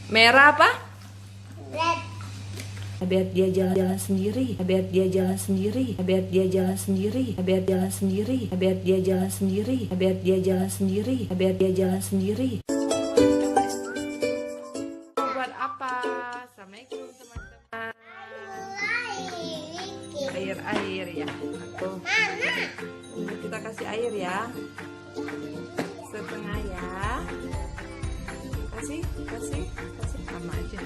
Merah apa? Red. Biar dia jalan-jalan sendiri. Biar dia jalan sendiri. Biar dia jalan sendiri. Biar jalan sendiri. Biar dia jalan sendiri. Biar dia jalan sendiri. Biar dia jalan sendiri. Buat apa? Assalamualaikum teman-teman. Air ya. Aku. Kita kasih air ya. Setengah ya. Kasih sama aja.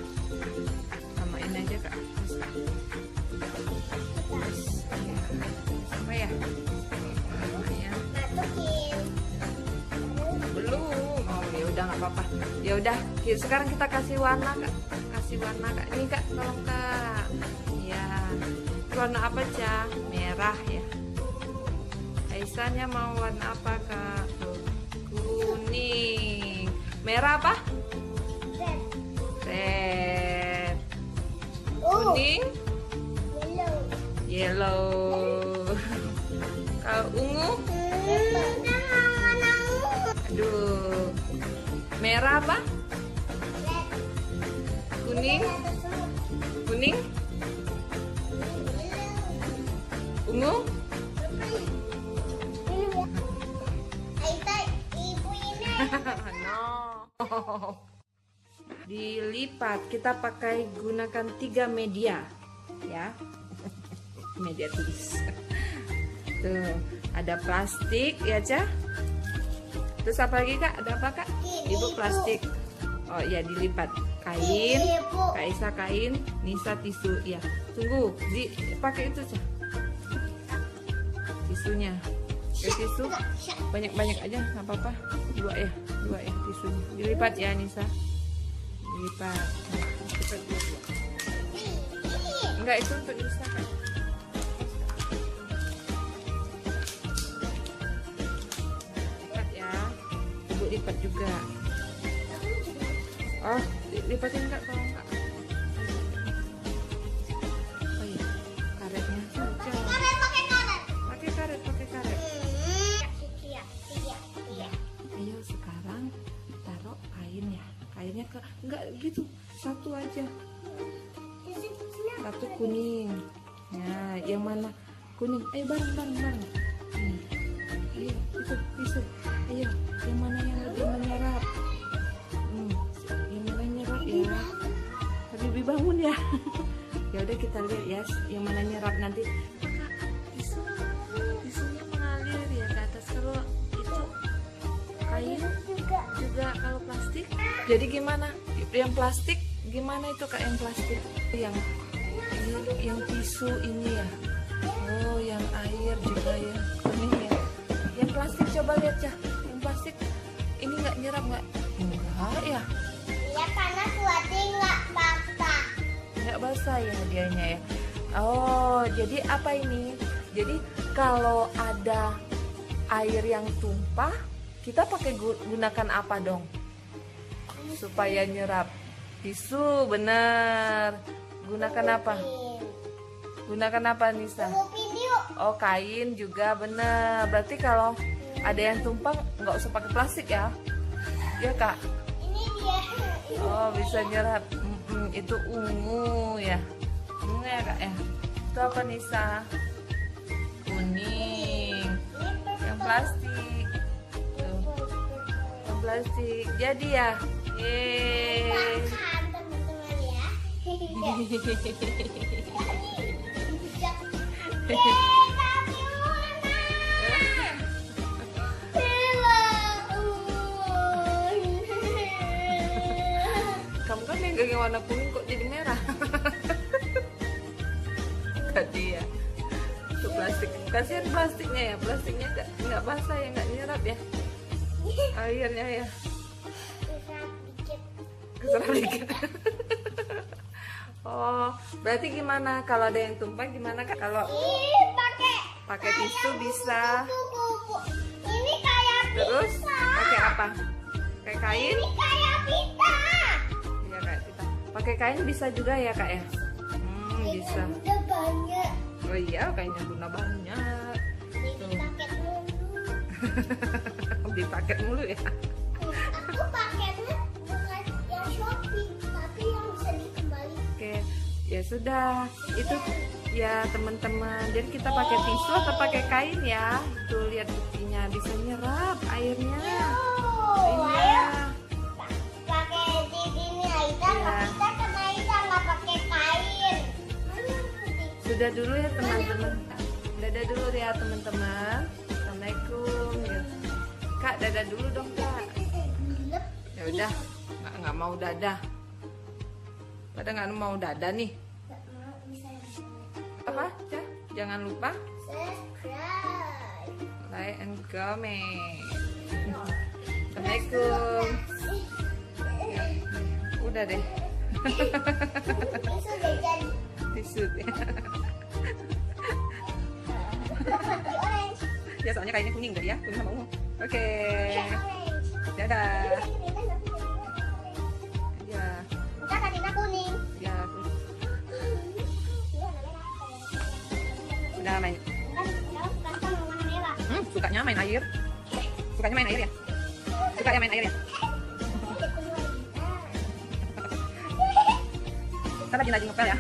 Samain aja Kak. Sama ya. Belum. Oh ya udah nggak apa-apa. Ya udah. Sekarang kita kasih warna Kak. Ini Kak, tolong Kak. Iya. Warna apa Cah? Merah ya. Aisyahnya mau warna apa Kak? Kuning. Merah apa? Red. Kuning. Yellow. Kalau ungu? Aduh. Merah apa? Kuning. Ungu. No. Dilipat, kita pakai gunakan 3 media ya. Media tulis. Tuh, ada plastik ya, Cah. Terus apa lagi Kak? Ada apa Kak? Ibu plastik. Oh iya, dilipat. Kain, Kak Isa kain, Nisa tisu ya. Tunggu, pakai itu Cah. Tisunya. Tisu banyak-banyak aja, nggak apa-apa. Dua ya tisunya. Dilipat ya Nisa. Dilipat. Enggak, itu untuk Nisa Kak. Lipat ya. Ibu lipat juga. Oh, lipatin Kak, tolong Kak. Oh iya, karetnya saja. Pakai karet. Ayo sekarang taruh kain ya. Kainnya enggak gitu, satu aja. Satu kuning. Nah, yang mana kuning? Ayo bareng. Ayo, tisu. Ayo, yang mana yang lebih menyerap? Yang mana nyerap ya? Habibie bangun ya. Ya udah kita lihat ya, yang mana nyerap nanti. Tisunya mengalir ya ke atas. Kalau itu kain juga kalau plastik. Jadi gimana? Yang plastik gimana itu Kak, yang plastik? Yang tisu ini ya. Oh, yang air juga ya. Kuning ya. Yang plastik coba lihat ya. Yang plastik ini nggak nyerap nggak? Enggak ya. Ya karena kuatnya nggak basah. Nggak basah ya dianya ya. Oh, jadi apa ini? Jadi kalau ada air yang tumpah, kita pakai gunakan apa dong? Supaya nyerap. Tisu, bener. Gunakan apa? Gunakan apa Nisa? Oh, kain juga bener. Berarti kalau ada yang tumpah nggak usah pakai plastik ya? Ya Kak? Ini dia. Oh, bisa nyerap. Itu ungu ya. Ungu ya Kak ya. Itu apa Nisa? Kuning. Yang plastik. Tuh. Yang plastik. Jadi ya. Yeay. Teman-teman ya. Kamu kan megangin warna kuning kok jadi merah. Tadi ya. Itu plastik. Kasihan plastiknya ya. Plastiknya nggak basah ya, nggak nyerap ya. Airnya ya. Keserap dikit. Oh, berarti gimana kalau ada yang tumpah gimana Kak? Kalau pakai tisu bisa. Ini kayak Terus pakai apa? Pakai kain? Ini kayak pita. Iya Kak, kita pakai kain bisa juga ya Kak ya? Bisa. Udah banyak. Oh iya, kainnya guna banyak. Di paket mulu. Di paket mulu ya. Aku paketnya bukan yang Shopee. Ya sudah, itu ya teman-teman. Jadi kita pakai tisu atau pakai kain ya. Tuh lihat buktinya bisa nyerap airnya. Iya. Pakai di sini Aida, Iya. kita kan Aida nggak pakai kain. Sudah dulu ya teman-teman. Dadah dulu ya teman-teman. Assalamualaikum. Ya. Kak, dadah dulu dong Kak. Ya udah, nggak mau dadah. Pada nggak mau dadah nih. Apa? Ya, jangan lupa Subscribe. like and comment. Assalamualaikum. Ya, udah deh. Itu udah jadi Tisu ya. di orange. Ya soalnya kayaknya kuning tadi ya, kuning sama ungu. Oke. Iya, orange. Dadah. Ya, Enggak, tadinya kuning. ya. Iya, merah. Udah main. Kan sekarang suka sama warna merah. Sukanya main air. Sukanya main air ya? Suka ya main air ya? Kita lagi ngepel ya.